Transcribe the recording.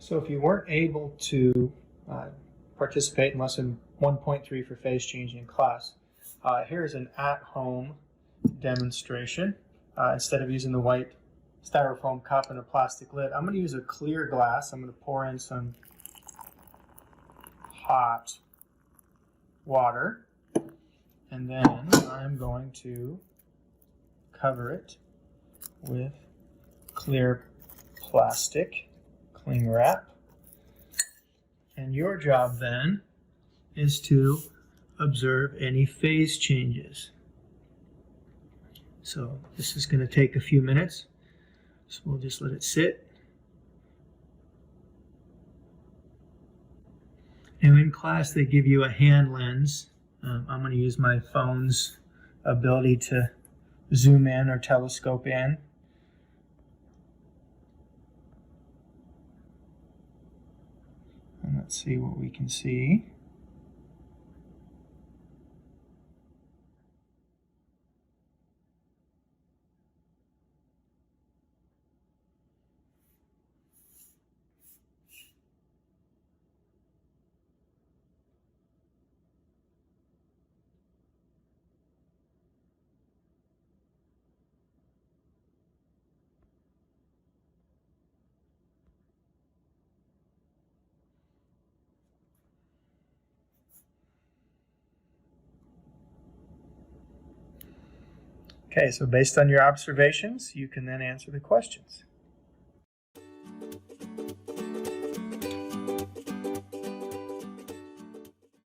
So if you weren't able to participate in lesson 1.3 for phase changing in class, here's an at-home demonstration. Instead of using the white styrofoam cup and a plastic lid, I'm going to use a clear glass. I'm going to pour in some hot water, and then I'm going to cover it with clear plastic cling wrap. And your job then is to observe any phase changes. So this is going to take a few minutes, so we'll just let it sit. And in class they give you a hand lens. I'm going to use my phone's ability to zoom in or telescope in. And let's see what we can see. Okay, so based on your observations, you can then answer the questions.